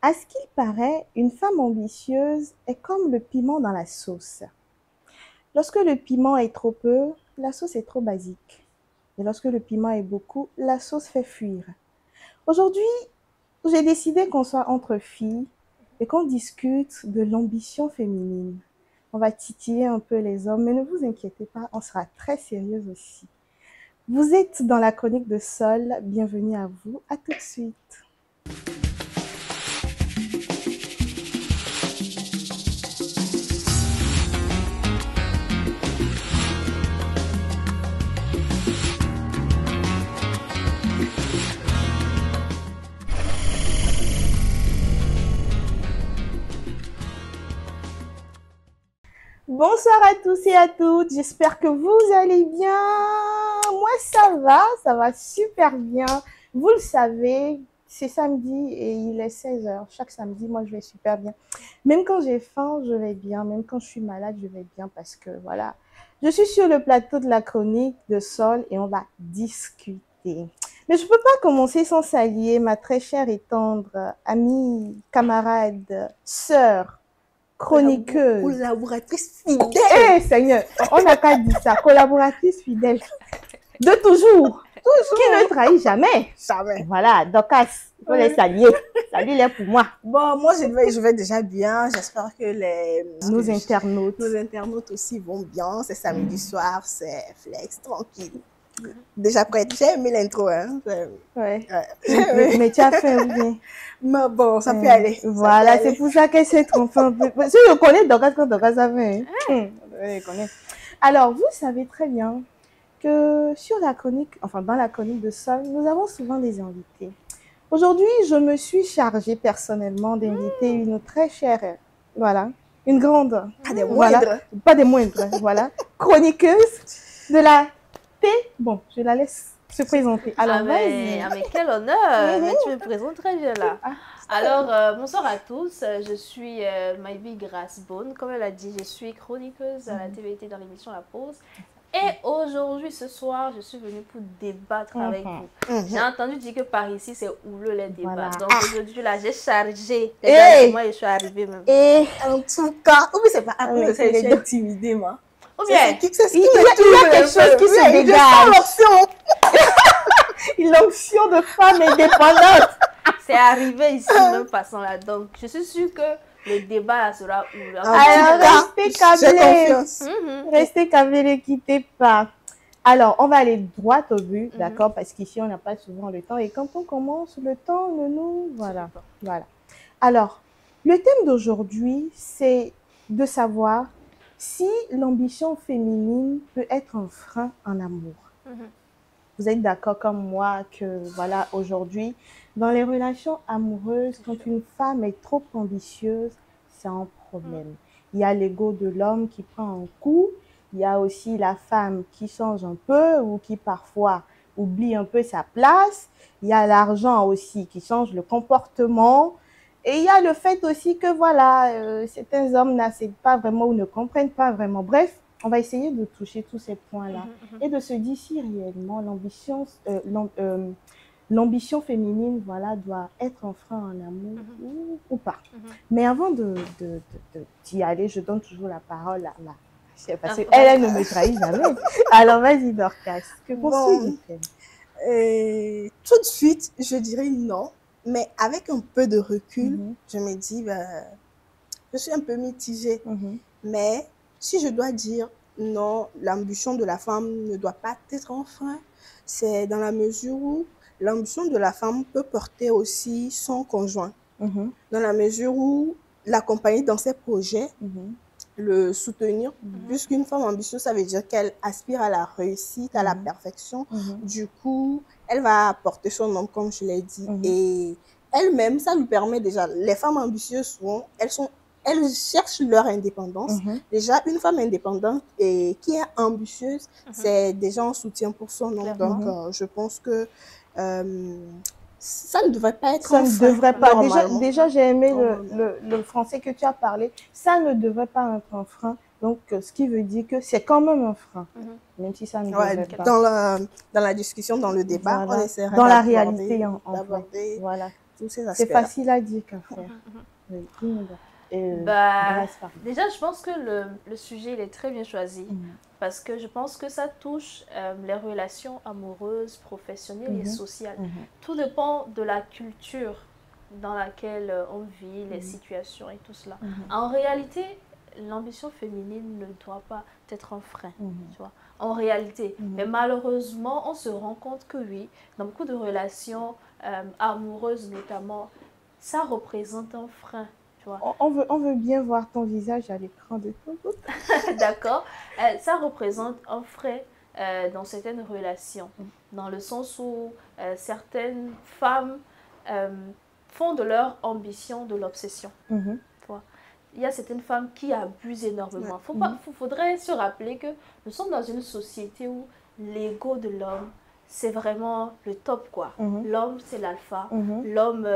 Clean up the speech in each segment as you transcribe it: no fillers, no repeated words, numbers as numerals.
À ce qu'il paraît, une femme ambitieuse est comme le piment dans la sauce. Lorsque le piment est trop peu, la sauce est trop basique. Et lorsque le piment est beaucoup, la sauce fait fuir. Aujourd'hui, j'ai décidé qu'on soit entre filles et qu'on discute de l'ambition féminine. On va titiller un peu les hommes, mais ne vous inquiétez pas, on sera très sérieuse aussi. Vous êtes dans la chronique de Sol, bienvenue à vous, à tout de suite. Bonsoir à tous et à toutes, j'espère que vous allez bien. Moi ça va super bien. Vous le savez, c'est samedi et il est 16 heures. Chaque samedi, moi je vais super bien. Même quand j'ai faim, je vais bien. Même quand je suis malade, je vais bien parce que voilà, je suis sur le plateau de la chronique de Sol et on va discuter. Mais je peux pas commencer sans saluer ma très chère et tendre amie, camarade, sœur, chroniqueuse. Collaboratrice fidèle. Eh, Seigneur, on n'a pas dit ça. Collaboratrice fidèle. De toujours. Qui ne trahit jamais. Jamais. Voilà, Docas, il faut les saluer. Salut-les pour moi. Bon, moi, je vais déjà bien. J'espère que Nos internautes aussi vont bien. C'est samedi soir, c'est flex, tranquille. Déjà prête. J'ai aimé l'intro, hein. Ouais. Mais tu as fait bien. Mais bon, ça peut aller. Voilà, c'est pour ça qu'elle s'est trompée un peu. Si je connais Docas quand Docas a fait. Je connais. Alors, vous savez très bien que sur la chronique, enfin dans la chronique de Sol, nous avons souvent des invités. Aujourd'hui, je me suis chargée personnellement d'inviter une très chère, voilà, une grande, Pas des moindres. Voilà, pas des moindres, voilà, chroniqueuse de la T. Bon, je la laisse se présenter. Alors, mais quel honneur, mais tu me présentes très bien là. Alors, bonsoir à tous, je suis Myvi Gracebone, comme elle a dit, je suis chroniqueuse à la TVT dans l'émission La Pause. Et aujourd'hui, ce soir, je suis venue pour débattre avec vous. J'ai entendu dire que par ici, c'est houleux les débats. Voilà. Donc aujourd'hui, là, j'ai chargé. Et moi, je suis arrivée même. Et en tout cas, oui, c'est pas après que je suis intimidée, moi. Ou bien, il y a quelque chose qui se dégage. L'onction de femme indépendante. c'est arrivé ici, même passant là. Donc, je suis sûre que le débat là sera houleux. Alors, restez câblés. J'ai confiance. Restez câblés, ne quittez pas. Alors, on va aller droit au but, d'accord, parce qu'ici, on n'a pas souvent le temps. Et quand on commence, le temps ne nous... Voilà. Alors, le thème d'aujourd'hui, c'est de savoir si l'ambition féminine peut être un frein en amour. Vous êtes d'accord comme moi que, voilà, aujourd'hui, dans les relations amoureuses, quand une femme est trop ambitieuse, c'est un problème. Il y a l'ego de l'homme qui prend un coup. Il y a aussi la femme qui change un peu ou qui parfois oublie un peu sa place. Il y a l'argent aussi qui change le comportement. Et il y a le fait aussi que, voilà, certains hommes n'acceptent pas vraiment ou ne comprennent pas vraiment. Bref, on va essayer de toucher tous ces points-là et de se dire si réellement l'ambition féminine, voilà, doit être un frein en amour ou pas. Mais avant d'y aller, je donne toujours la parole à ma chère, parce qu'elle ne me trahit jamais. Alors, vas-y, Dorcas, que poursuit-elle? Tout de suite, je dirais non. Mais avec un peu de recul, je me dis, je suis un peu mitigée. Mais si je dois dire non, l'ambition de la femme ne doit pas être un frein, c'est dans la mesure où l'ambition de la femme peut porter aussi son conjoint. Dans la mesure où l'accompagner dans ses projets, le soutenir, puisqu'une femme ambitieuse, ça veut dire qu'elle aspire à la réussite, à la perfection. Du coup, elle va apporter son homme, comme je l'ai dit. Et elle-même, ça lui permet déjà, les femmes ambitieuses, souvent, elles cherchent leur indépendance. Déjà, une femme indépendante et qui est ambitieuse, c'est déjà un soutien pour son homme. Donc, je pense que ça ne devrait pas être un frein. Ça ne devrait pas. Déjà j'ai aimé le français que tu as parlé. Ça ne devrait pas être un frein. Donc, ce qui veut dire que c'est quand même un frein, même si ça ne devrait pas. Dans la discussion, dans le débat, voilà. on essaiera dans la réalité, en fait. d'aborder voilà. tous ces C'est aspects-là. facile à dire qu'à faire. Oui. Déjà, je pense que le sujet il est très bien choisi parce que je pense que ça touche les relations amoureuses, professionnelles et sociales. Tout dépend de la culture dans laquelle on vit, les situations et tout cela. En réalité, l'ambition féminine ne doit pas être un frein, tu vois, en réalité. Mais malheureusement, on se rend compte que oui, dans beaucoup de relations amoureuses notamment, ça représente un frein. On veut bien voir ton visage à l'écran de ton groupe. D'accord. Ça représente un frein dans certaines relations, dans le sens où certaines femmes font de leur ambition de l'obsession. Il y a certaines femmes qui abusent énormément. Faudrait se rappeler que nous sommes dans une société où l'ego de l'homme, c'est vraiment le top, quoi. L'homme, c'est l'alpha. L'homme,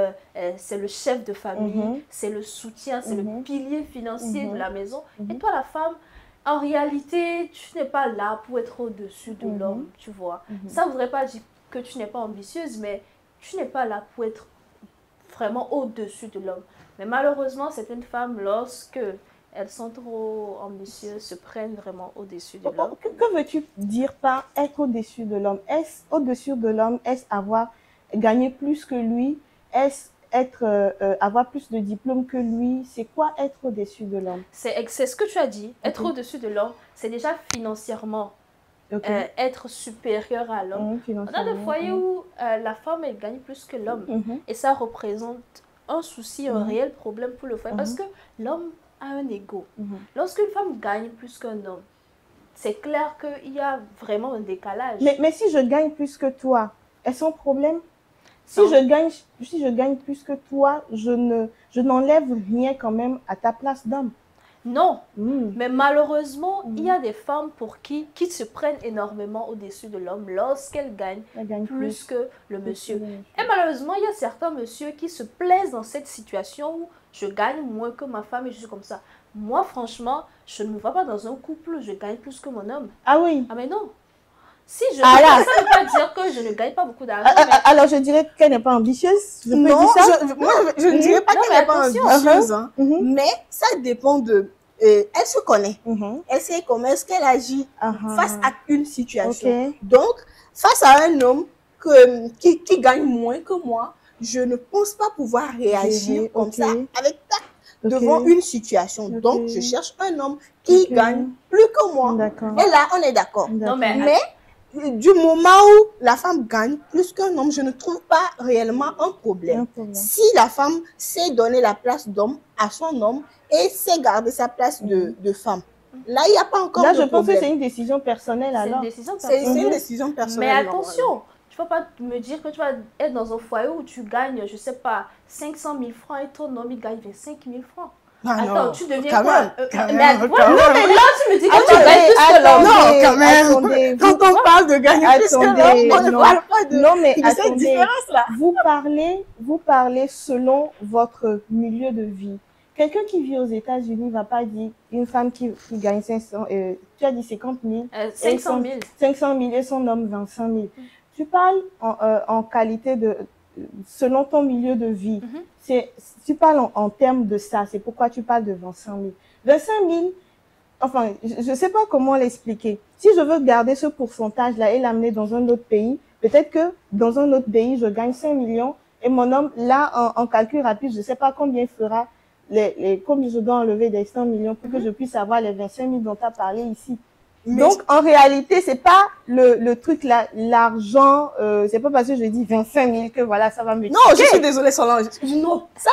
c'est le chef de famille. C'est le soutien, c'est le pilier financier de la maison. Et toi, la femme, en réalité, tu n'es pas là pour être au-dessus de l'homme, tu vois. Ça ne voudrait pas dire que tu n'es pas ambitieuse, mais tu n'es pas là pour être vraiment au-dessus de l'homme. Mais malheureusement, certaines femmes, lorsque elles sont trop ambitieuses, se prennent vraiment au-dessus de l'homme. Que veux-tu dire par être au-dessus de l'homme? Est-ce au-dessus de l'homme? Est-ce avoir gagné plus que lui? Est-ce avoir plus de diplômes que lui? C'est quoi être au-dessus de l'homme? C'est ce que tu as dit. Être au-dessus de l'homme, c'est déjà financièrement être supérieur à l'homme. On a des foyers où la femme, elle gagne plus que l'homme. Et ça représente un souci, un réel problème pour le foyer. Parce que l'homme a un ego. Lorsqu'une femme gagne plus qu'un homme, c'est clair qu'il y a vraiment un décalage. Mais si je gagne plus que toi, est-ce un problème? Si je gagne plus que toi, je n'enlève rien quand même à ta place d'homme. Non, mais malheureusement, il y a des femmes pour qui se prennent énormément au-dessus de l'homme lorsqu'elles gagnent plus que le monsieur. Et malheureusement, il y a certains messieurs qui se plaisent dans cette situation où je gagne moins que ma femme et je suis comme ça. Moi, franchement, je ne me vois pas dans un couple où je gagne plus que mon homme. Ah oui? Ah mais non. Si je ça ne veut pas dire que je ne gagne pas beaucoup d'argent. Alors, je dirais qu'elle n'est pas ambitieuse. Je ne dirais pas qu'elle n'est pas ambitieuse. Mais ça dépend de... elle se connaît. Elle sait comment est-ce qu'elle agit face à une situation. Donc, face à un homme qui gagne moins que moi, je ne pense pas pouvoir réagir comme ça avec tact devant une situation. Donc, je cherche un homme qui gagne plus que moi. Et là, on est d'accord. Mais du moment où la femme gagne plus qu'un homme, je ne trouve pas réellement un problème. Si la femme sait donner la place d'homme à son homme et sait garder sa place de femme, là, il n'y a pas encore de problème. Là, je pense que c'est une décision personnelle alors. C'est une décision personnelle. Mais attention, tu ne vas pas me dire que tu vas être dans un foyer où tu gagnes, je ne sais pas, 500 000 francs et ton homme, il gagne 25 000 francs. Attends, tu deviens quoi? Mais là, tu me dis que tu gagnes plus que l'homme. Non, quand même. Quand on parle de gagner plus que l'homme, on ne parle pas de cette différence-là. Vous parlez selon votre milieu de vie. Quelqu'un qui vit aux États-Unis ne va pas dire une femme qui gagne 500, tu as dit 50 000. 500 000. 500 000 et son homme 25 000. Tu parles en qualité de, selon ton milieu de vie. Tu parles en termes de ça. C'est pourquoi tu parles de 25 000. 25 000, enfin, je ne sais pas comment l'expliquer. Si je veux garder ce pourcentage-là et l'amener dans un autre pays, peut-être que dans un autre pays, je gagne 5 millions et mon homme, là, en calcul rapide, je ne sais pas combien il fera, combien je dois enlever des 100 millions pour que je puisse avoir les 25 000 dont tu as parlé ici. Mais donc, en réalité, c'est pas le truc là, l'argent, c'est pas parce que je dis 25 000 que voilà, ça va me... Non, je suis désolée, Solange. Non, ça,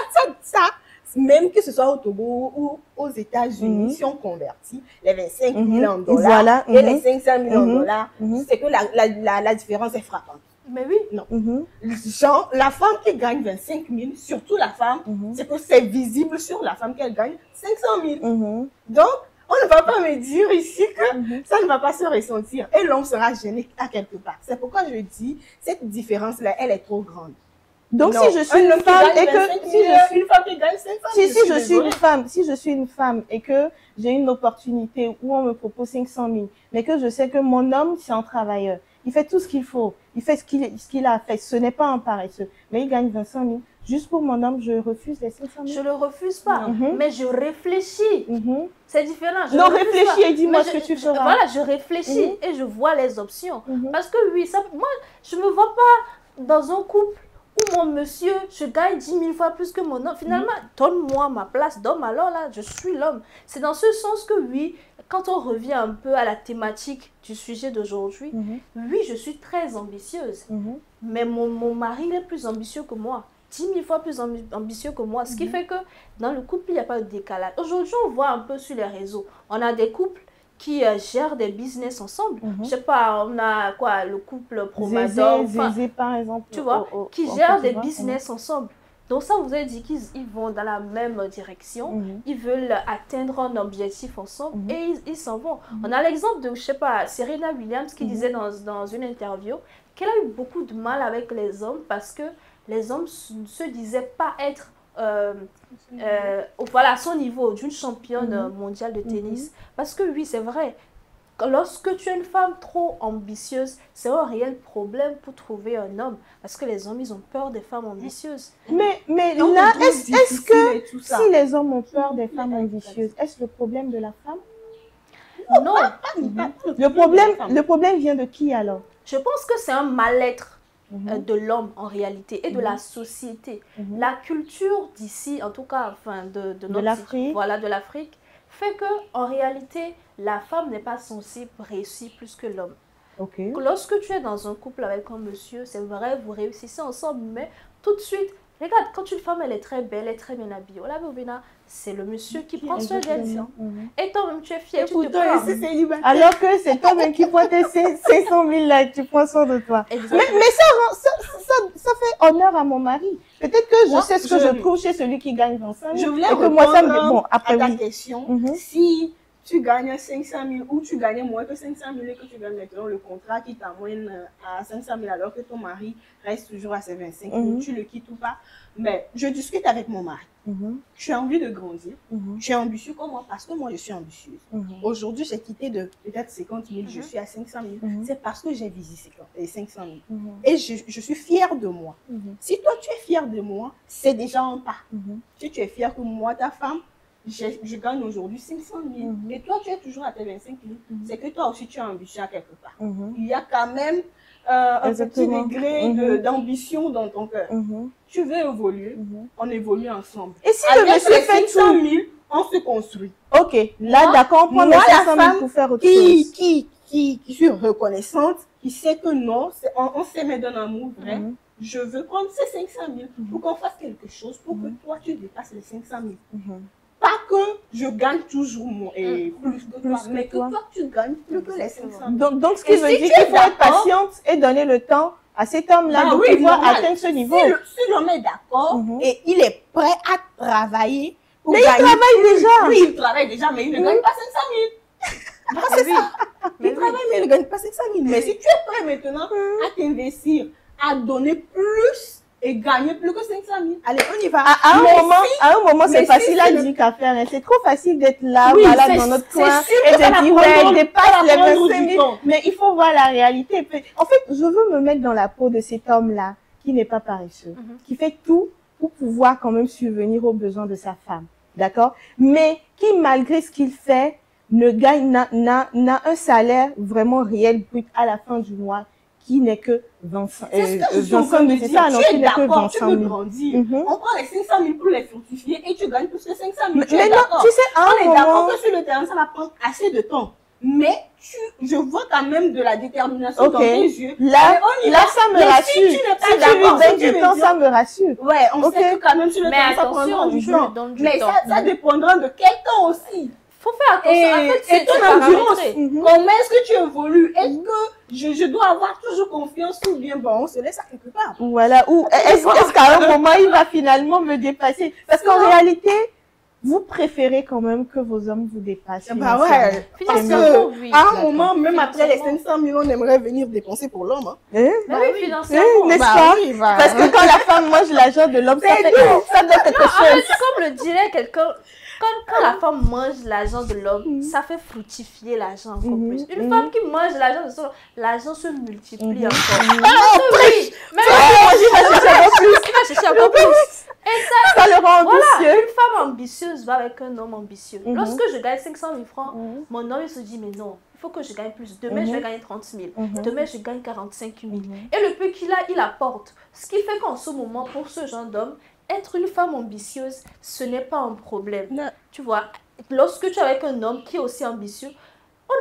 même que ce soit au Togo ou aux États-Unis, si on convertit les 25 000 en dollars et les 500 000 en dollars, c'est que la différence est frappante. Mais oui. Non. Genre, la femme qui gagne 25 000, surtout la femme, c'est que c'est visible sur la femme qu'elle gagne 500 000. Donc, on ne va pas me dire ici que ça ne va pas se ressentir. Et l'homme sera gêné à quelque part. C'est pourquoi je dis, cette différence-là, elle est trop grande. Donc, si je suis une femme et que... Si je suis une femme et que j'ai une opportunité où on me propose 500 000, mais que je sais que mon homme, c'est un travailleur. Il fait tout ce qu'il faut. Il fait ce qu'il a fait. Ce n'est pas un paresseux. Mais il gagne 25 000. juste pour mon homme, je refuse les 500 000. Je ne le refuse pas, mais je réfléchis. C'est différent. Non, réfléchis et dis-moi ce que tu feras. Voilà, je réfléchis et je vois les options. Parce que oui, moi, je ne me vois pas dans un couple où mon monsieur, je gagne 10 000 fois plus que mon homme. Finalement, donne-moi ma place d'homme. Alors là, je suis l'homme. C'est dans ce sens que oui, quand on revient un peu à la thématique du sujet d'aujourd'hui, oui, je suis très ambitieuse. Mais mon mari est plus ambitieux que moi. 10 000 fois plus ambitieux que moi. Ce qui fait que dans le couple, il n'y a pas de décalage. Aujourd'hui, on voit un peu sur les réseaux. On a des couples qui gèrent des business ensemble. Je sais pas, on a quoi, le couple Promador. Zézé, par exemple. Tu vois, qui gèrent des business ensemble. Donc ça, vous avez dit qu'ils vont dans la même direction. Ils veulent atteindre un objectif ensemble et ils s'en vont. On a l'exemple de, je sais pas, Serena Williams qui disait dans une interview qu'elle a eu beaucoup de mal avec les hommes parce que les hommes ne se disaient pas être voilà, à son niveau d'une championne mondiale de tennis. Parce que oui, c'est vrai, lorsque tu es une femme trop ambitieuse, c'est un réel problème pour trouver un homme. Parce que les hommes, ils ont peur des femmes ambitieuses. Mais là, est-ce que si les hommes ont peur des femmes ambitieuses, est-ce le problème de la femme? Non. Le problème vient de qui alors? Je pense que c'est un mal-être de l'homme en réalité et de la société. La culture d'ici, en tout cas, enfin de l'Afrique, voilà, de l'Afrique, fait que en réalité, la femme n'est pas censée réussir plus que l'homme. Lorsque tu es dans un couple avec un monsieur, c'est vrai, vous réussissez ensemble, mais tout de suite, regarde, quand une femme, elle est très belle, elle est très bien habillée, c'est le monsieur qui prend soin d'elle. Et toi-même, tu es fière, tu te prends. Alors que c'est toi-même qui prends tes 500 000 là, tu prends soin de toi. Mais ça fait honneur à mon mari. Peut-être que je sais ce que je trouve chez celui qui gagne 25 000. Je voulais répondre à ta question. Si tu gagnes 500 000 ou tu gagnes moins que 500 000 et que tu gagnes maintenant le contrat qui t'amène à 500 000 alors que ton mari reste toujours à ses 25 000, tu le quittes ou pas. Mais je discute avec mon mari. Tu as envie de grandir. Tu es ambitieux comme moi parce que moi je suis ambitieuse. Aujourd'hui, j'ai quitté de peut-être 50 000, je suis à 500 000. C'est parce que j'ai visé 500 000. Et je suis fière de moi. Si toi tu es fière de moi, c'est déjà un pas. Si tu es fière que moi, ta femme, je gagne aujourd'hui 500 000 et toi tu es toujours à tes 25 000, c'est que toi aussi tu es ambitieux à quelque part. Il y a quand même un petit degré d'ambition dans ton cœur. Tu veux évoluer, on évolue ensemble. Et si le monsieur fait 500 000, on se construit. Ok, là d'accord, on prend les 500 000 pour faire autre chose. Qui suis reconnaissante, qui sait que non, on s'aime d'un amour vrai. Je veux prendre ces 500 000 pour qu'on fasse quelque chose, pour que toi tu dépasses les 500 000. Pas que je gagne toujours plus que toi, mais que toi tu gagnes plus que les 500 000. Donc ce qui veut dire qu'il faut être patiente et donner le temps à cet homme-là de pouvoir atteindre ce niveau. Si l'homme est d'accord et il est prêt à travailler pour gagner. Mais il travaille déjà. Oui, il travaille déjà, mais il ne gagne pas 500 000. C'est ça. Il travaille, mais il ne gagne pas 500 000. Mais si tu es prêt maintenant à t'investir, à donner plus et gagner plus que 500 000. Allez, on y va. À un moment, c'est facile à dire qu'à faire. Hein. C'est trop facile d'être là, voilà, dans notre coin et de dire, ouais, dépasse les 25 000. Mais il faut voir la réalité. En fait, je veux me mettre dans la peau de cet homme-là qui n'est pas paresseux, qui fait tout pour pouvoir quand même subvenir aux besoins de sa femme. D'accord? Mais qui, malgré ce qu'il fait, n'a un salaire vraiment réel brut à la fin du mois qui n'est que 25 000. C'est ça, non, qui n'est que 25 000. Tu veux grandir. On prend les 500 000 pour les fortifier et tu gagnes plus que 500 000. Mais non, tu sais, on est d'accord que sur le terrain, ça va prendre assez de temps. Mais je vois quand même de la détermination dans tes yeux. Là, ça me rassure. Si tu lui donnes du temps, ça me rassure. Ouais, on sait que quand même sur le terrain, ça prendra du temps. Mais ça dépendra de quelqu'un aussi. Faut faire attention. Et ton endurance, comment est-ce que tu évolues? Est-ce que je dois avoir toujours confiance ou bien bon, on se laisse à quelque part? Voilà. Ou est-ce qu'à un moment, il va finalement me dépasser? Parce qu'en réalité, vous préférez quand même que vos hommes vous dépassent. Bah ouais, parce Financièrement, oui. qu'à un moment, même après les 500 000, on aimerait venir dépenser pour l'homme. Hein. Mais oui, financièrement. N'est-ce Bah pas? oui, bah. Parce que quand la femme mange l'argent de l'homme, ça doit quelque En chose. fait, comme le dirait quelqu'un, quand la femme mange l'argent de l'homme, ça fait fructifier l'argent encore plus. Une femme qui mange l'argent de son homme, l'argent se multiplie encore. Oui, mais il va chercher encore plus. Et Ça le rend voilà, ambitieux. une femme ambitieuse va avec un homme ambitieux. Lorsque je gagne 500 000 francs, mon homme il se dit, mais non, il faut que je gagne plus. Demain, je vais gagner 30 000. Demain, je gagne 45 000. Et le peu qu'il a, il apporte. Ce qui fait qu'en ce moment, pour ce genre d'homme, être une femme ambitieuse, ce n'est pas un problème. Non. Tu vois, lorsque tu es avec un homme qui est aussi ambitieux,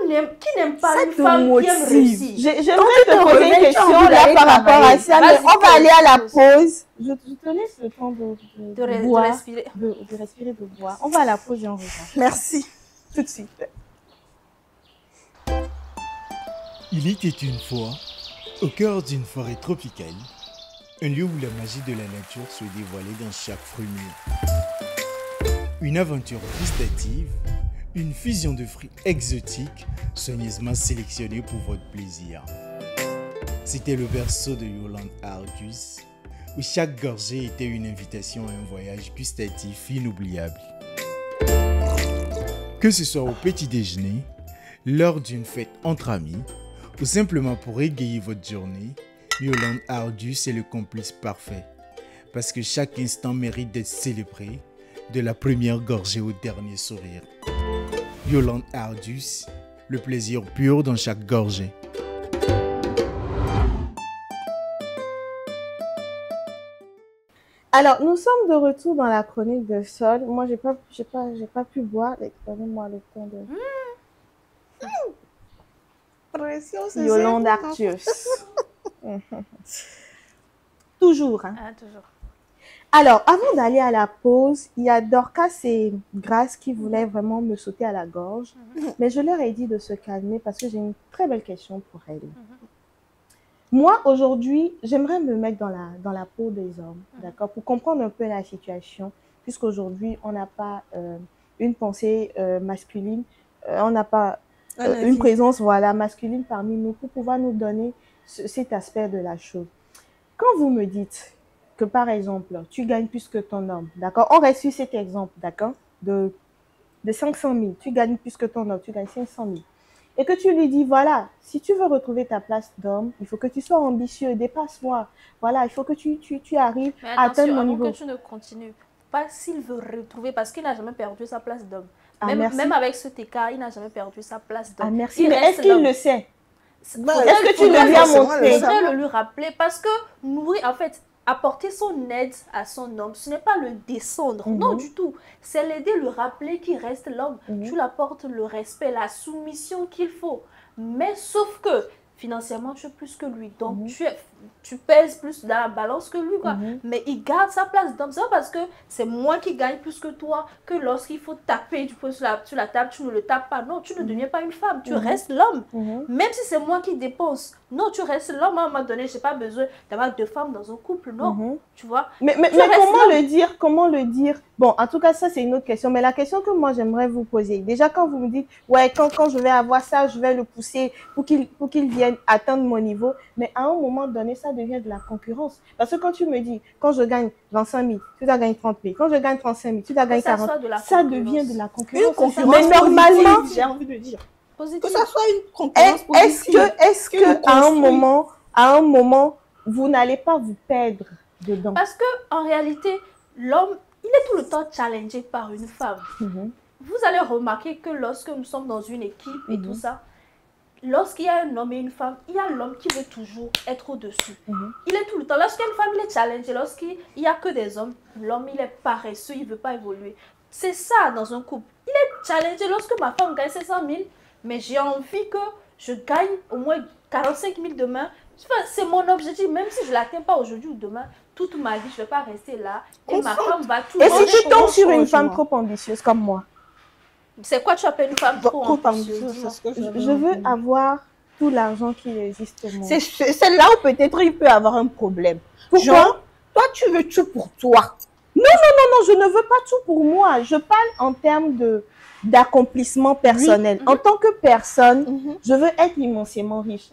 qui n'aime pas Ça une te femme qui aime motive. réussir. J'aimerais te poser une reviens, tu as question envie là d'aller par rapport à travailler. ça, mais Vas-y, on va aller à la pose. pause. Je te laisse le temps de De boire, respirer. de respirer, de boire. On va à la pause et on revient. Merci. Tout de suite. Il était une fois, au cœur d'une forêt tropicale, un lieu où la magie de la nature se dévoilait dans chaque fruit mûr. Une aventure gustative, une fusion de fruits exotiques soigneusement sélectionnés pour votre plaisir. C'était le berceau de Yolande Ardus, où chaque gorgée était une invitation à un voyage gustatif inoubliable. Que ce soit au petit déjeuner, lors d'une fête entre amis, ou simplement pour égayer votre journée, Yolande Ardus est le complice parfait. Parce que chaque instant mérite d'être célébré, de la première gorgée au dernier sourire. Yolande Ardus, le plaisir pur dans chaque gorgée. Alors, nous sommes de retour dans la chronique de Sol. Moi, j'ai pas pu boire. Donnez-moi le temps de... Pression, c'est Yolande ça. Arthus. Toujours. Hein. Ah, toujours. Alors, avant d'aller à la pause, il y a Dorcas et Grace qui voulaient vraiment me sauter à la gorge. Mais je leur ai dit de se calmer parce que j'ai une très belle question pour elles. Moi, aujourd'hui, j'aimerais me mettre dans la peau des hommes, d'accord, pour comprendre un peu la situation, puisqu'aujourd'hui, on n'a pas une pensée masculine, on n'a pas une présence masculine parmi nous pour pouvoir nous donner cet aspect de la chose. Quand vous me dites que, par exemple, tu gagnes plus que ton homme, d'accord, on reste sur cet exemple, d'accord, de 500 000, tu gagnes plus que ton homme, tu gagnes 500 000. Et que tu lui dis, voilà, si tu veux retrouver ta place d'homme, il faut que tu sois ambitieux, dépasse-moi. Voilà, il faut que tu arrives à atteindre mon niveau. Que tu ne continues pas s'il veut retrouver, parce qu'il n'a jamais perdu sa place d'homme. Ah, même avec cet écart, il n'a jamais perdu sa place d'homme. Ah, merci. Mais est-ce qu'il le sait? Est-ce que tu le lui as montré? Il faudrait le lui rappeler, parce que nourrir, en fait, apporter son aide à son homme, ce n'est pas le descendre, non du tout. C'est l'aider, le rappeler qu'il reste l'homme. Tu l'apportes le respect, la soumission qu'il faut. Mais sauf que financièrement, tu es plus que lui. Donc, tu pèses plus dans la balance que lui, quoi. Mais il garde sa place d'homme. C'est pas parce que c'est moi qui gagne plus que toi que lorsqu'il faut taper du poing sur la table, tu ne le tapes pas. Non, tu ne deviens pas une femme. Tu restes l'homme. Même si c'est moi qui dépense. Non, tu restes l'homme. À un moment donné, je n'ai pas besoin d'avoir deux femmes dans un couple. Non, tu vois. Mais comment le dire? Comment le dire? Bon, en tout cas, ça, c'est une autre question. Mais la question que moi, j'aimerais vous poser. Déjà, quand vous me dites, ouais, quand je vais avoir ça, je vais le pousser pour qu'il vienne atteindre mon niveau. Mais à un moment donné, ça devient de la concurrence. Parce que quand tu me dis, quand je gagne 25 000, tu dois gagner 30 000. Quand je gagne 35 000, tu dois gagner 40 000. Ça devient de la concurrence. Une concurrence mais normalement, j'ai envie de dire. Positif. Que ça soit une concurrence positive. Est-ce que à un moment, vous n'allez pas vous perdre dedans? Parce que en réalité, l'homme, il est tout le temps challengé par une femme. Vous allez remarquer que lorsque nous sommes dans une équipe et tout ça, lorsqu'il y a un homme et une femme, il y a l'homme qui veut toujours être au-dessus. Il est tout le temps. Lorsqu'il y a une femme, il est challengé. Lorsqu'il n'y a que des hommes, l'homme, il est paresseux, il ne veut pas évoluer. C'est ça dans un couple. Il est challengé. Lorsque ma femme gagne 500 000, mais j'ai envie que je gagne au moins 45 000 demain. C'est mon objectif. Même si je ne l'atteins pas aujourd'hui ou demain, toute ma vie, je ne vais pas rester là. Et ma femme va tout. Et si tu tombes sur une femme trop ambitieuse comme moi? C'est quoi tu appelles une femme trop ambitieuse? Je veux avoir tout l'argent qui existe au monde. C'est là où peut-être il peut avoir un problème. Pourquoi? Genre, toi, tu veux tout pour toi. Nous, non, je ne veux pas tout pour moi. Je parle en termes d'accomplissement personnel. En tant que personne, je veux être immensément riche.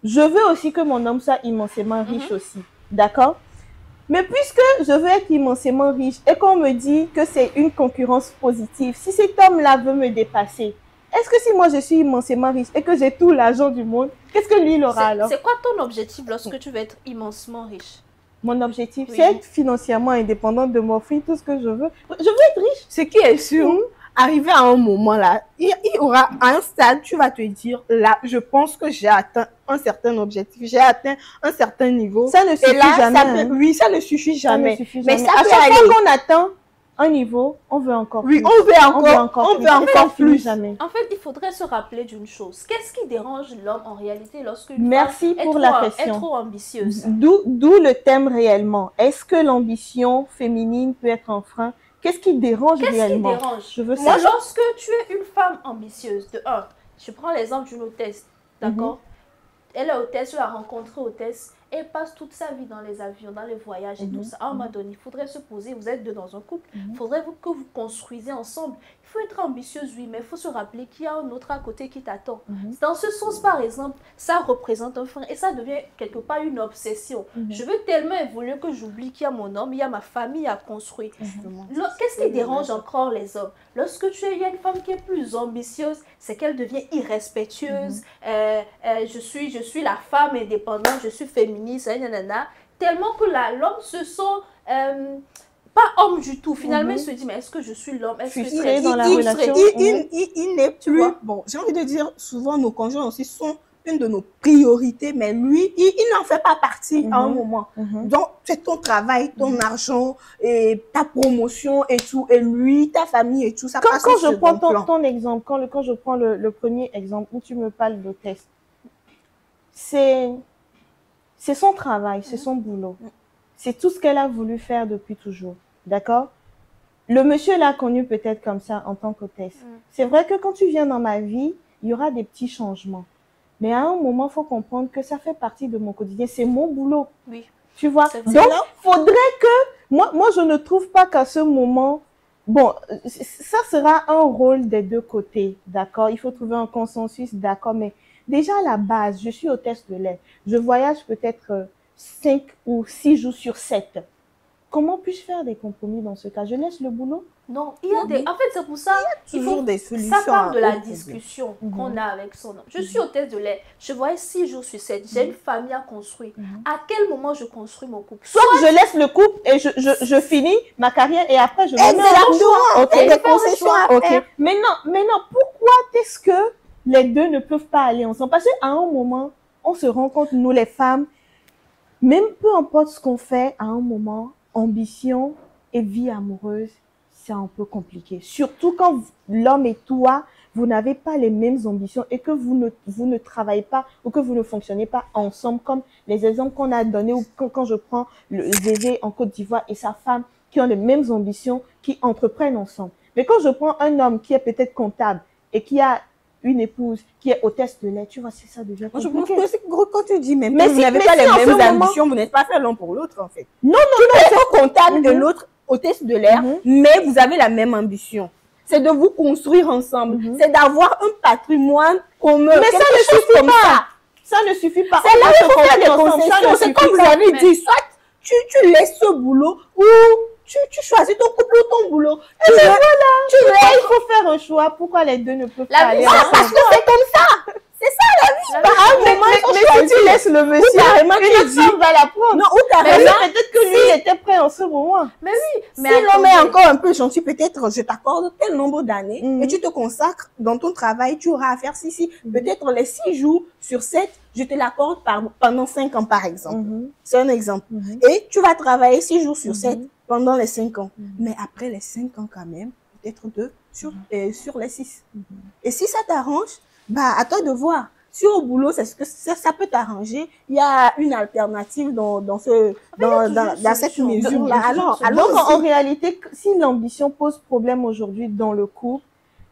Je veux aussi que mon homme soit immensément riche aussi. D'accord? Mais puisque je veux être immensément riche et qu'on me dit que c'est une concurrence positive, si cet homme-là veut me dépasser, est-ce que si moi je suis immensément riche et que j'ai tout l'argent du monde, qu'est-ce que lui il aura alors? C'est quoi ton objectif lorsque tu veux être immensement riche? Mon objectif, c'est être financièrement indépendante, de m'offrir tout ce que je veux. Je veux être riche. Ce qui est sûr, arrivé à un moment là, il y aura un stade, tu vas te dire, là, je pense que j'ai atteint un certain objectif, j'ai atteint un certain niveau. Ça ne suffit jamais. Oui, ça ne suffit jamais. Mais ça à chaque fois qu'on atteint un niveau, on veut encore plus. Oui, on veut encore plus. Jamais. En fait, il faudrait se rappeler d'une chose. Qu'est-ce qui dérange l'homme en réalité lorsque Merci pour la question. Est trop ambitieuse? D'où le thème réellement. Est-ce que l'ambition féminine peut être un frein? Qu'est-ce qui dérange réellement? Qu'est-ce qui dérange? Je veux Moi, lorsque tu es une femme ambitieuse, de un, je prends l'exemple d'une hôtesse, d'accord? Elle est hôtesse, je l'ai rencontrée hôtesse. Elle passe toute sa vie dans les avions, dans les voyages et tout ça. À un moment donné, il faudrait se poser, vous êtes deux dans un couple, il faudrait que vous construisez ensemble. Il faut être ambitieuse, oui, mais il faut se rappeler qu'il y a un autre à côté qui t'attend. Dans ce sens, par exemple, ça représente un frein et ça devient quelque part une obsession. Je veux tellement évoluer que j'oublie qu'il y a mon homme, il y a ma famille à construire. Qu'est-ce qui dérange encore les hommes? Lorsque il y a une femme qui est plus ambitieuse, c'est qu'elle devient irrespectueuse. Je suis la femme indépendante, je suis féministe. Tellement que l'homme se sent pas homme du tout. Finalement, il se dit, mais est-ce que je suis l'homme? Est-ce que c'est dans la relation? Il n'est plus, bon, j'ai envie de dire, souvent nos conjoints aussi sont une de nos priorités, mais lui, il n'en fait pas partie à un moment. Donc, c'est ton travail, ton argent, et ta promotion et tout, et lui, ta famille et tout, ça passe quand je prends ton exemple, quand je prends le premier exemple où tu me parles d'hôtesse, c'est son travail, c'est son boulot. C'est tout ce qu'elle a voulu faire depuis toujours. D'accord? Le monsieur l'a connu peut-être comme ça en tant qu'hôtesse. C'est vrai que quand tu viens dans ma vie, il y aura des petits changements. Mais à un moment, il faut comprendre que ça fait partie de mon quotidien. C'est mon boulot. Oui. Tu vois? Donc, faudrait que... Moi, je ne trouve pas qu'à ce moment... Bon, ça sera un rôle des deux côtés. D'accord? Il faut trouver un consensus. D'accord? Mais déjà, à la base, je suis hôtesse de l'air. Je voyage peut-être 5 ou 6 jours sur 7. Comment puis-je faire des compromis dans ce cas? Je laisse le boulot? Non, il y a des... En fait, c'est pour ça qu'il faut des solutions. Ça part de la discussion qu'on a avec son homme. Je suis hôtesse de l'air. Je voyage 6 jours sur 7. J'ai une famille à construire. À quel moment je construis mon couple? Soit je laisse le couple et je finis ma carrière et après je me mets à choix. Ok, des concessions à faire. Maintenant, pourquoi est-ce que les deux ne peuvent pas aller ensemble? Parce qu'à un moment, on se rend compte, nous les femmes, même peu importe ce qu'on fait, à un moment, ambition et vie amoureuse, c'est un peu compliqué. Surtout quand l'homme et toi, vous n'avez pas les mêmes ambitions et que vous ne travaillez pas ou que vous ne fonctionnez pas ensemble, comme les exemples qu'on a donnés ou quand je prends le Zézé en Côte d'Ivoire et sa femme qui ont les mêmes ambitions, qui entreprennent ensemble. Mais quand je prends un homme qui est peut-être comptable et qui a une épouse qui est hôtesse de l'air, tu vois, c'est ça devient compliqué. Je trouve que c'est gros quand tu dis même que vous n'avez pas les mêmes ambitions, vous n'êtes pas fait l'un pour l'autre en fait. Non, tu es comptable et l'autre hôtesse de l'air, mais vous avez la même ambition. C'est de vous construire ensemble. C'est d'avoir un patrimoine commun. Mais ça ne suffit pas. Ça ne suffit pas. C'est là qu'il faut faire des concessions. C'est comme vous avez dit, soit tu laisses ce boulot ou tu choisis ton couple ou ton boulot. Et voilà. Il faut faire un choix. Pourquoi les deux ne peuvent pas aller ensemble? Parce que c'est comme ça. C'est ça la vie. Mais si tu laisses le monsieur, une femme va la prendre. Non, ou carrément. Peut-être que lui, il était prêt en ce moment. Mais oui. Si l'homme est encore un peu gentil, peut-être je t'accorde tel nombre d'années et tu te consacres dans ton travail, tu auras à faire peut-être les 6 jours sur 7, je te l'accorde pendant 5 ans par exemple. C'est un exemple. Et tu vas travailler 6 jours sur 7 pendant les 5 ans. Mais après les 5 ans quand même, peut-être 2 sur les 6. Et si ça t'arrange, bah, à toi de voir. Si au boulot, c'est ce que ça peut t'arranger, il y a une alternative dans cette mesure-là. Donc, en réalité, si l'ambition pose problème aujourd'hui dans le couple,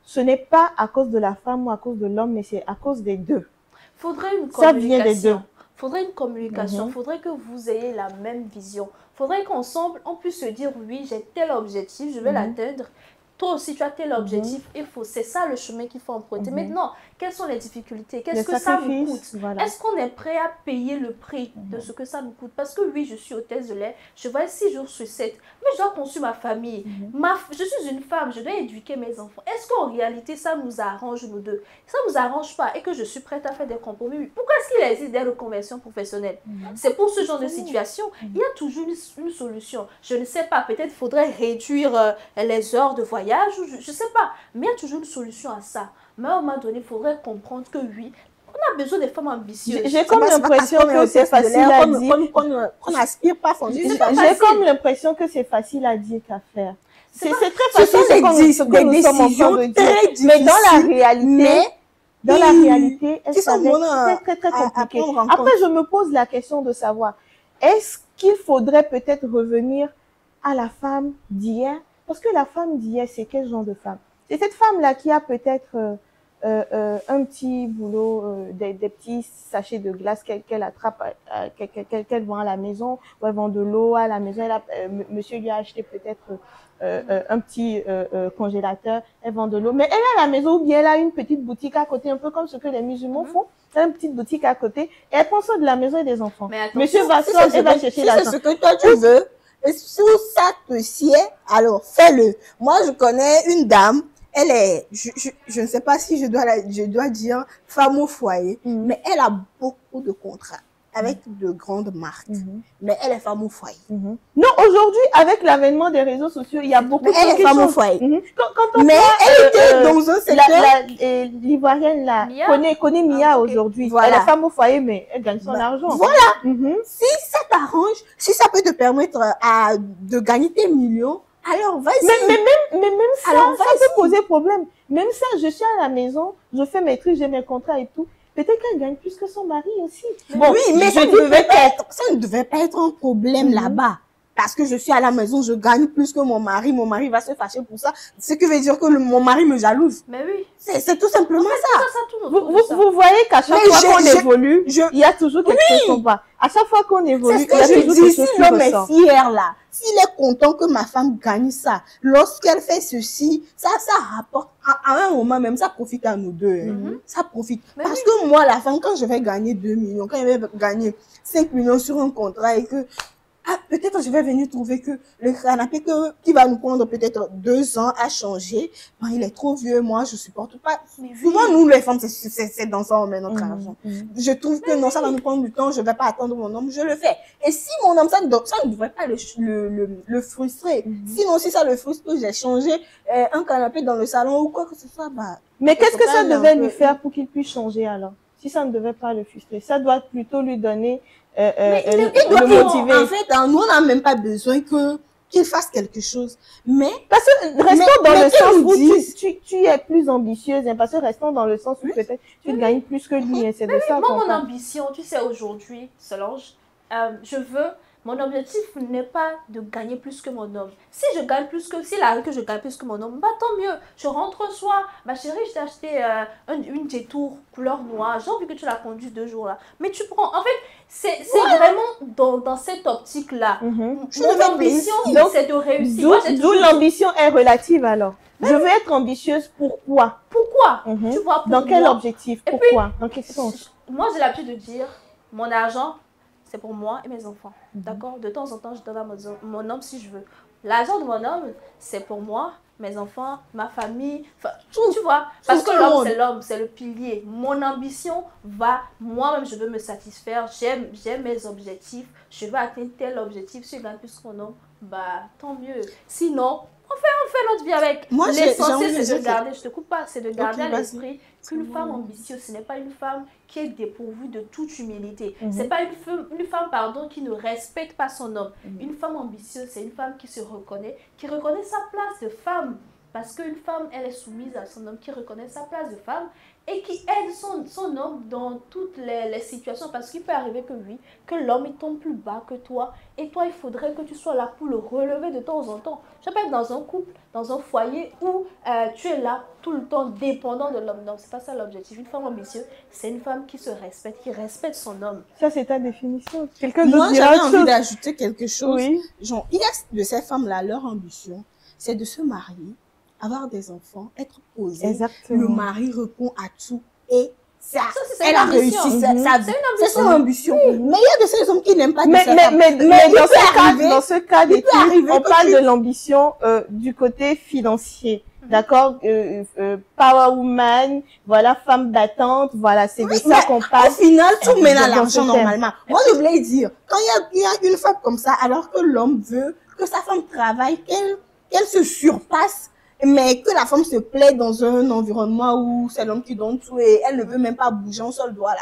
ce n'est pas à cause de la femme ou à cause de l'homme, mais c'est à cause des deux. Faudrait une communication. Ça vient des deux. faudrait une communication, faudrait que vous ayez la même vision. Faudrait qu'ensemble, on puisse se dire, oui, j'ai tel objectif, je vais l'atteindre. Toi aussi, tu as tel objectif, c'est ça le chemin qu'il faut emprunter. Maintenant, quelles sont les difficultés? Qu'est-ce que ça nous coûte? Voilà. Est-ce qu'on est prêt à payer le prix de ce que ça nous coûte? Parce que oui, je suis hôtesse de l'air, je vais 6 jours sur 7, mais je dois construire ma famille. Je suis une femme, je dois éduquer mes enfants. Est-ce qu'en réalité, ça nous arrange nous deux? Ça ne nous arrange pas et que je suis prête à faire des compromis. Pourquoi est-ce qu'il existe des reconversions professionnelles? C'est pour ce genre de situation. Il y a toujours une solution. Je ne sais pas, peut-être faudrait réduire les heures de voyage, je ne sais pas, mais il y a toujours une solution à ça. Mais à un moment donné, il faudrait comprendre que oui, on a besoin des femmes ambitieuses. J'ai comme l'impression que c'est facile à dire. Qu'on n'aspire pas J'ai comme l'impression que c'est facile à dire qu'à faire. C'est très facile ce que nous sommes en train de dire. Mais dans la réalité, c'est très compliqué. Après, je me pose la question de savoir, est-ce qu'il faudrait peut-être revenir à la femme d'hier? Parce que la femme d'hier, c'est quel genre de femme? C'est cette femme-là qui a peut-être un petit boulot, des petits sachets de glace qu'elle attrape, qu'elle vend à la maison, ou elle vend de l'eau à la maison. Monsieur lui a acheté peut-être un petit congélateur, elle vend de l'eau. Mais elle est à la maison, ou bien elle a une petite boutique à côté, un peu comme ce que les musulmans font. Elle a une petite boutique à côté, et elle prend soin de la maison et des enfants. Monsieur va sortir, elle va chercher l'argent. C'est ce que toi tu veux. Et si ça te sied, alors fais-le. Moi, je connais une dame, elle est, je ne sais pas si je dois dire femme au foyer, mais elle a beaucoup de contrats avec de grandes marques. Mais elle est femme au foyer. Non, aujourd'hui, avec l'avènement des réseaux sociaux, il y a beaucoup de choses. Elle est femme au foyer. Mais elle était dans un secteur. L'Ivoirienne là, connaît Mia aujourd'hui. Voilà. Elle est femme au foyer, mais elle gagne son argent. Voilà. Si ça t'arrange, si ça peut te permettre de gagner tes millions, alors vas-y. Mais même ça, ça peut poser problème. Même ça, je suis à la maison, je fais mes trucs, j'ai mes contrats et tout. Peut-être qu'elle gagne plus que son mari aussi. Bon, oui, mais ça ne devait pas être un problème là-bas. Parce que je suis à la maison, je gagne plus que mon mari va se fâcher pour ça. Ce qui veut dire que mon mari me jalouse. Mais oui. C'est tout simplement ça. Vous voyez qu'à chaque fois qu'on évolue, il y a toujours quelque chose qu'on va. À chaque fois qu'on évolue, il y a toujours quelque chose qui ressort. Si l'homme est fier là, s'il est content que ma femme gagne ça, lorsqu'elle fait ceci, ça rapporte à un moment même, ça profite à nous deux. Ça profite. Parce que moi, la femme, quand je vais gagner 2 millions, quand je vais gagner 5 millions sur un contrat et que peut-être je vais venir trouver que le canapé qui va nous prendre peut-être 2 ans à changer, ben, il est trop vieux, moi je supporte pas. Souvent nous les femmes, c'est dans ça on met notre argent. Je trouve que non, ça va nous prendre du temps, je vais pas attendre mon homme, je le fais. Et si mon homme, ça ne devrait pas le frustrer. Sinon, si ça le frustre que j'ai changé un canapé dans le salon ou quoi que ce soit, bah. Mais qu'est-ce que ça devait lui faire pour qu'il puisse changer alors? Si ça ne devait pas le frustrer, ça doit plutôt lui donner le motiver. En fait, nous, on n'a même pas besoin qu'il fasse quelque chose. Mais, parce que restons dans le sens où tu es plus ambitieuse, hein, parce que restons dans le sens où peut-être tu gagnes plus que lui, hein, c'est de ça. Moi, mon ambition, tu sais, aujourd'hui, Solange, mon objectif n'est pas de gagner plus que mon homme. Si je gagne plus que, s'il arrive que je gagne plus que mon homme, bah tant mieux. Je rentre au soir. Ma chérie, je t'ai acheté une détour couleur noire. J'ai envie que tu la conduises 2 jours là. Mais tu prends, en fait, c'est vraiment dans cette optique-là. Mon ambition, c'est de réussir. D'où l'ambition est relative alors. Je veux être ambitieuse, pourquoi? Pourquoi? Tu vois, dans quel objectif? Pourquoi? Dans quel sens? Moi, j'ai l'habitude de dire, mon argent, c'est pour moi et mes enfants. D'accord? De temps en temps, je donne à mon homme si je veux. L'argent de mon homme, c'est pour moi, mes enfants, ma famille, tout, tu vois. Parce que l'homme, c'est le pilier. Mon ambition va, moi-même, je veux me satisfaire. J'ai mes objectifs. Je veux atteindre tel objectif. Si je gagne plus que mon homme, bah, tant mieux. Sinon, on fait notre vie avec. L'essentiel, c'est de garder, je te coupe pas, c'est de garder à l'esprit qu'une femme ambitieuse, ce n'est pas une femme qui est dépourvue de toute humilité. C'est pas une femme, qui ne respecte pas son homme. Une femme ambitieuse, c'est une femme qui se reconnaît, qui reconnaît sa place de femme. Parce qu'une femme, elle est soumise à son homme qui reconnaît sa place de femme et qui aide son homme dans toutes les situations. Parce qu'il peut arriver que oui, que l'homme il tombe plus bas que toi. Et toi, il faudrait que tu sois là pour le relever de temps en temps. Je peux être dans un couple, dans un foyer où tu es là tout le temps dépendant de l'homme. Non, c'est pas ça l'objectif. Une femme ambitieuse, c'est une femme qui se respecte, qui respecte son homme. Ça, c'est ta définition. Quelqu'un d'autre Moi, dira j'avais autre envie chose. d'ajouter quelque chose. Oui. Genre, il y a de ces femmes-là, leur ambition, c'est de se marier, avoir des enfants, être posée. Exactement. Le mari répond à tout. Et ça c'est elle une a ambition. réussi sa vie. C'est son ambition. Oui. Mais il y a de ces hommes qui n'aiment pas de Mais ces femmes. dans ce cas il peut d'étude, arriver on que parle tu- de l'ambition du côté financier. D'accord, power woman, voilà, femme battante, voilà, c'est de ça Mais qu'on au parle. final, tout mène à dans l'argent ce thème. normalement. Moi, je voulais dire, quand il y a une femme comme ça, alors que l'homme veut que sa femme travaille, qu'elle se surpasse, mais que la femme se plaît dans un environnement où c'est l'homme qui donne tout et elle ne veut même pas bouger un seul doigt là.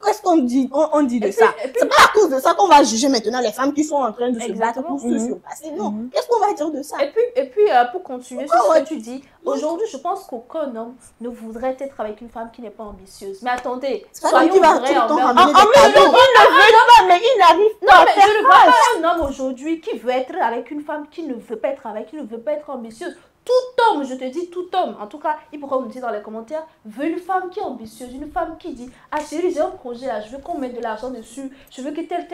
Qu'est-ce qu'on dit? On dit de ça. C'est pas à cause de ça qu'on va juger maintenant les femmes qui sont en train de se battre pour se surpasser. Non. Qu'est-ce qu'on va dire de ça? Et puis pour continuer sur ce que tu dis, aujourd'hui, je pense qu'aucun homme ne voudrait être avec une femme qui n'est pas ambitieuse. Mais attendez, C'est pas l'homme qui va tout le temps ramener des Mais cadeaux. il ne veut pas, mais il n'arrive Non, pas à mais faire je ne vois pas un homme aujourd'hui qui veut être avec une femme qui ne veut pas être avec, qui ne veut pas être ambitieuse. Tout homme, je te dis tout homme, en tout cas, il pourra nous dire dans les commentaires, veut une femme qui est ambitieuse, une femme qui dit, ah chérie, j'ai un projet là, je veux qu'on mette de l'argent dessus, je veux que tel.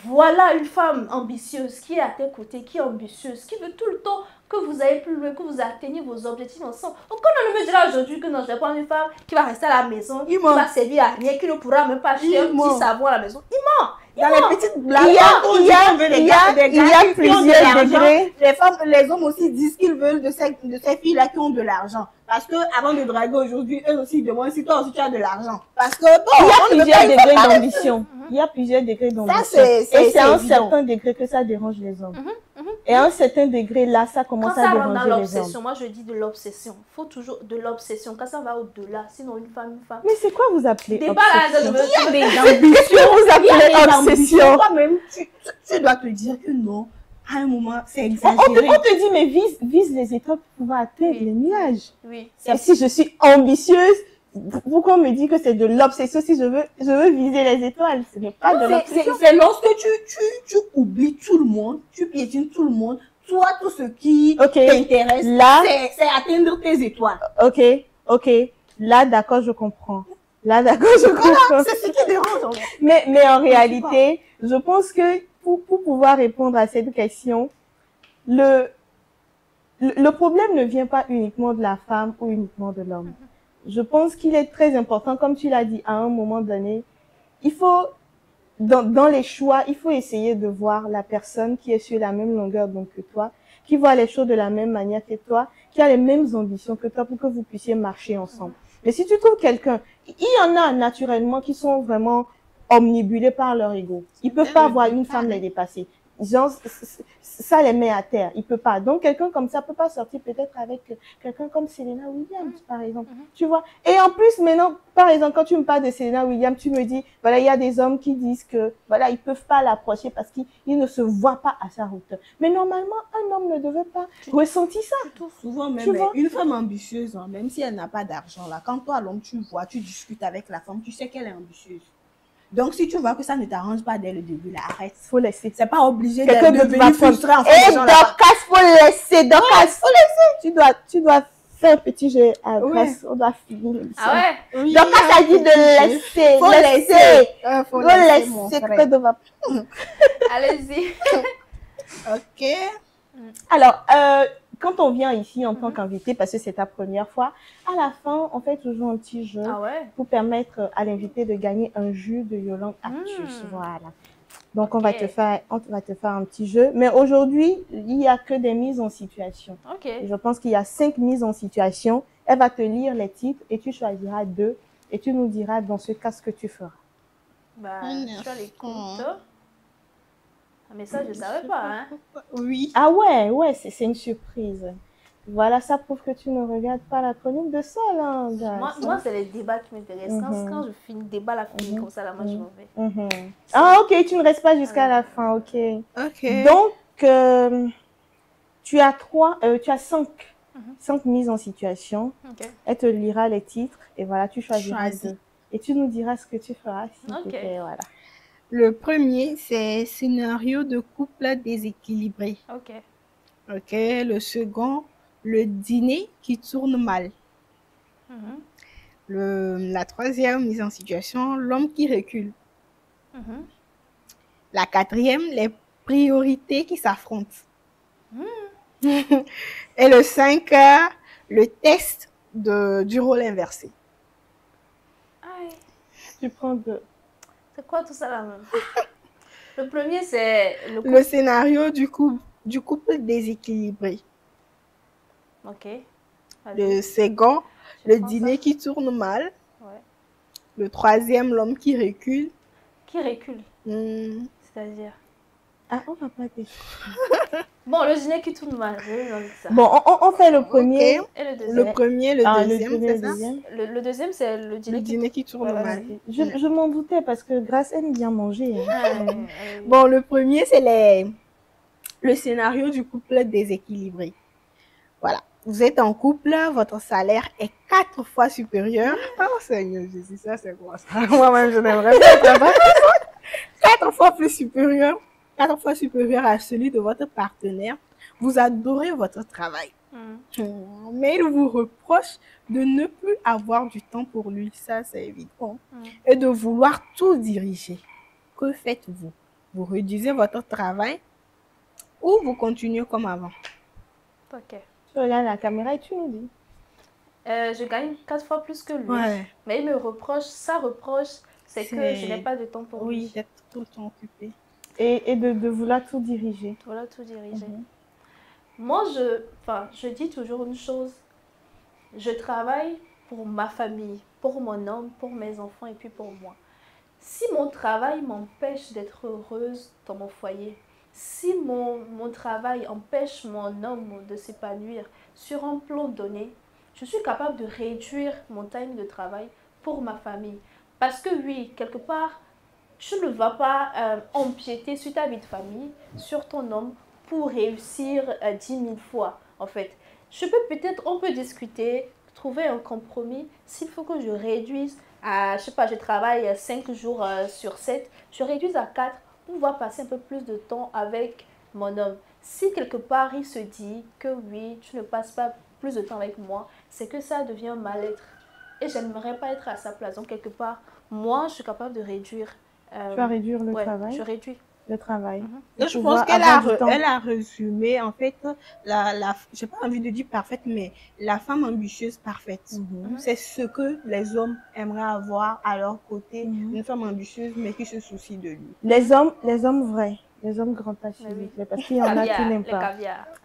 Voilà une femme ambitieuse qui est à tes côtés, qui est ambitieuse, qui veut tout le temps que vous allez plus loin, que vous atteigniez vos objectifs ensemble. Donc quand on me dira aujourd'hui que non, je vais prendre une femme qui va rester à la maison, qui va servir à rien, qui ne pourra même pas acheter un petit savon à la maison, il ment. Dans les petites blagues, Il y a plusieurs degrés. Les femmes, les hommes aussi disent qu'ils veulent de ces filles-là qui ont de l'argent. Parce que avant de draguer aujourd'hui, eux aussi demandent si toi aussi tu as de l'argent. Parce que bon, il y a plusieurs degrés d'ambition. Il y a plusieurs degrés d'ambition. Et c'est à un certain degré que ça dérange les hommes. Et à un certain degré, là, ça commence à déranger les hommes. L'obsession, moi je dis de l'obsession. Il faut toujours de l'obsession. Quand ça va au-delà, sinon une femme. Mais c'est quoi vous appelez Débat là, obsession? il y a des ambitions. Vous appelez obsession. Toi-même, tu dois te dire que non. À un moment, c'est On exagéré. te dit, mais vise les étoiles pour pouvoir atteindre les nuages. Oui. Et si je suis ambitieuse, pourquoi on me dit que c'est de l'obsession si je veux viser les étoiles? Ce n'est pas de l'obsession. C'est lorsque tu oublies tout le monde, tu piétines tout le monde. Toi, tout ce qui t'intéresse, là, c'est atteindre tes étoiles. Ok. Là, d'accord, je comprends. Voilà, c'est ce qui dérange. Mais en réalité, je pense que pour pouvoir répondre à cette question, le problème ne vient pas uniquement de la femme ou uniquement de l'homme. Je pense qu'il est très important, comme tu l'as dit, à un moment donné, il faut, dans les choix, il faut essayer de voir la personne qui est sur la même longueur d'onde que toi, qui voit les choses de la même manière que toi, qui a les mêmes ambitions que toi pour que vous puissiez marcher ensemble. Mais si tu trouves quelqu'un, il y en a naturellement qui sont vraiment omnibulés par leur ego. Ils peuvent pas voir une femme les dépasser. Genre, ça les met à terre. Il peut pas. Donc, quelqu'un comme ça peut pas sortir peut-être avec quelqu'un comme Serena Williams, par exemple. Tu vois? Et en plus, maintenant, par exemple, quand tu me parles de Serena Williams, tu me dis, voilà, il y a des hommes qui disent que, voilà, ils peuvent pas l'approcher parce qu'ils ne se voient pas à sa hauteur. Mais normalement, un homme ne devait pas ressentir ça. Souvent, même, une femme ambitieuse, hein, même si elle n'a pas d'argent, là, quand toi, l'homme, tu vois, tu discutes avec la femme, tu sais qu'elle est ambitieuse. Donc, si tu vois que ça ne t'arrange pas dès le début, là, arrête. Faut laisser. C'est pas obligé de devenir frustré en fait. Et Dorcas, faut laisser. Dorcas, faut laisser. Tu dois faire un petit jeu à Grâce. On doit finir. Ah ouais? Oui, Dorcas a dit de laisser. Faut laisser. Faut laisser. Que de va. Allez-y. Ok. Alors, quand on vient ici en tant qu'invité, parce que c'est ta première fois, à la fin, on fait toujours un petit jeu pour permettre à l'invité de gagner un jus de Yolande Actus. Voilà. Donc, on va te faire un petit jeu. Mais aujourd'hui, il n'y a que des mises en situation. Et je pense qu'il y a 5 mises en situation. Elle va te lire les titres et tu choisiras 2 et tu nous diras dans ce cas ce que tu feras. Bah, je suis l'écoute. Mais ça, je ne savais pas, hein. Oui. Ah ouais, c'est une surprise. Voilà, ça prouve que tu ne regardes pas la chronique de Sol, hein, moi c'est les débats qui m'intéressent. Quand je finis le débat, la finie comme ça, là, moi, je m'en vais. Ah, ok, tu ne restes pas jusqu'à la fin, ok. Ok. Donc, tu as 5 5 mises en situation. Elle te lira les titres et voilà, tu choisiras 2. Et tu nous diras ce que tu feras si tu fais, voilà. Le premier, c'est scénario de couple déséquilibré. Ok. Le second, le dîner qui tourne mal. La troisième mise en situation, l'homme qui recule. La quatrième, les priorités qui s'affrontent. Et le 5, le test du rôle inversé. Aïe. Tu prends 2. C'est quoi tout ça là même? Le premier, c'est le scénario du couple déséquilibré. Ok. Le second, le dîner qui tourne mal. Ouais. Le troisième, l'homme qui recule. Qui recule? C'est-à-dire? Ah, on va pas dire. Bon, le dîner qui tourne mal. Ça. Bon, on fait le premier. Et le deuxième. Le premier, le deuxième, c'est ça? Le deuxième, c'est le dîner qui tourne mal. Je m'en doutais parce que Grace aime bien manger. Bon, le premier, c'est le scénario du couple déséquilibré. Voilà. Vous êtes en couple, votre salaire est 4 fois supérieur. Oh Seigneur Jésus, ça c'est quoi ça? Moi-même, je n'aimerais pas. 4 fois plus supérieur. 4 fois supérieur à celui de votre partenaire. Vous adorez votre travail. Mais il vous reproche de ne plus avoir du temps pour lui. Ça, c'est évident. Et de vouloir tout diriger. Que faites-vous? Vous réduisez votre travail ou vous continuez comme avant? Ok. Tu regardes la caméra et tu nous dis. Je gagne 4 fois plus que lui. Ouais. Mais il me reproche, ça reproche, c'est que je n'ai pas de temps pour lui. Oui, d'être tout le temps occupé. Et de vouloir tout diriger. Voilà, tout diriger. Moi, je dis toujours une chose. Je travaille pour ma famille, pour mon homme, pour mes enfants et puis pour moi. Si mon travail m'empêche d'être heureuse dans mon foyer, si mon travail empêche mon homme de s'épanouir sur un plan donné, je suis capable de réduire mon time de travail pour ma famille. Parce que oui, quelque part, tu ne vas pas empiéter sur ta vie de famille, sur ton homme, pour réussir 10 000 fois, en fait. On peut discuter, trouver un compromis. S'il faut que je réduise à, je sais pas, je travaille 5 jours sur 7, je réduise à 4 pour pouvoir passer un peu plus de temps avec mon homme. Si quelque part, il se dit que oui, tu ne passes pas plus de temps avec moi, c'est que ça devient un mal-être. Et je n'aimerais pas être à sa place. Donc, quelque part, moi, je suis capable de réduire. Tu vas réduire le travail? Je réduis. Le travail. Je pense qu'elle a résumé, en fait, j'ai pas envie de dire parfaite, mais la femme ambitieuse parfaite. C'est ce que les hommes aimeraient avoir à leur côté, une femme ambitieuse, mais qui se soucie de lui. Les hommes vrais, les hommes grands pas s'il vous plaît, parce qu'il y en a qui n'aiment pas.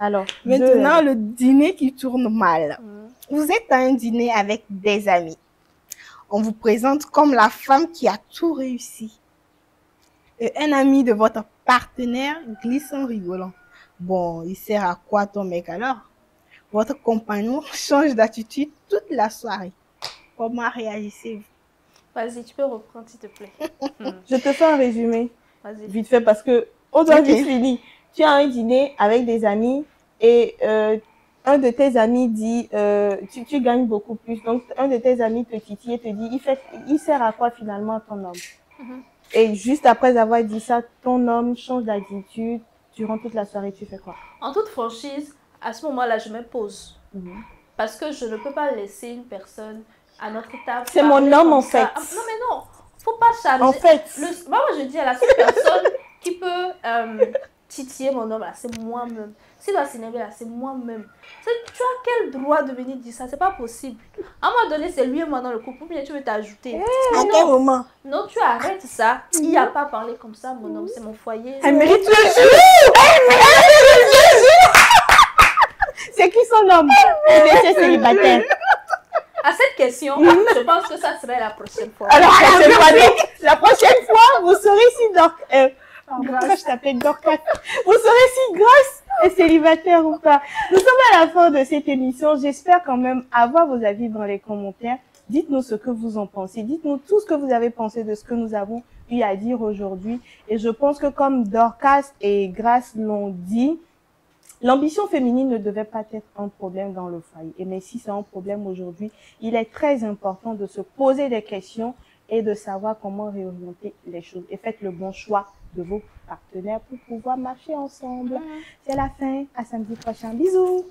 Alors, maintenant, le dîner qui tourne mal. Vous êtes à un dîner avec des amis. On vous présente comme la femme qui a tout réussi. Et un ami de votre partenaire glisse en rigolant. Bon, il sert à quoi ton mec alors? Votre compagnon change d'attitude toute la soirée. Comment réagissez-vous? Vas-y, tu peux reprendre s'il te plaît. Je te fais un résumé. Vas-y. Vite fait parce que on doit vite finir. Tu as un dîner avec des amis et un de tes amis dit tu gagnes beaucoup plus. Donc un de tes amis te titille et te dit il sert à quoi finalement ton homme? Et juste après avoir dit ça, ton homme change d'attitude. Durant toute la soirée, tu fais quoi? En toute franchise, à ce moment-là, je me pose. Parce que je ne peux pas laisser une personne à notre table. C'est mon homme en fait. Non, mais non, faut pas charger. En fait. Moi, je dis à la seule personne qui peut titiller mon homme, là, c'est moi-même. S'il doit s'énerver, là, c'est moi-même. Tu as quel droit de venir dire ça? C'est pas possible. À un moment donné, c'est lui et moi dans le couple, ou bien tu veux t'ajouter. À quel moment? Non, tu arrêtes ça. Il n'y a pas parlé comme ça, mon homme, c'est mon foyer. Elle mérite le jour! Elle mérite le jour! C'est qui son homme? Il était célibataire. À cette question, je pense que ça serait la prochaine fois. Alors, la prochaine fois, vous saurez si je t'appelle Dorcas. Vous saurez si Grace est célibataire ou pas. Nous sommes à la fin de cette émission. J'espère quand même avoir vos avis dans les commentaires. Dites-nous ce que vous en pensez. Dites-nous tout ce que vous avez pensé de ce que nous avons eu à dire aujourd'hui. Et je pense que comme Dorcas et Grace l'ont dit, L'ambition féminine ne devait pas être un problème dans le foyer. Et mais si c'est un problème aujourd'hui, il est très important de se poser des questions et de savoir comment réorienter les choses. Et faites le bon choix de vos partenaires pour pouvoir marcher ensemble. C'est la fin. À samedi prochain. Bisous.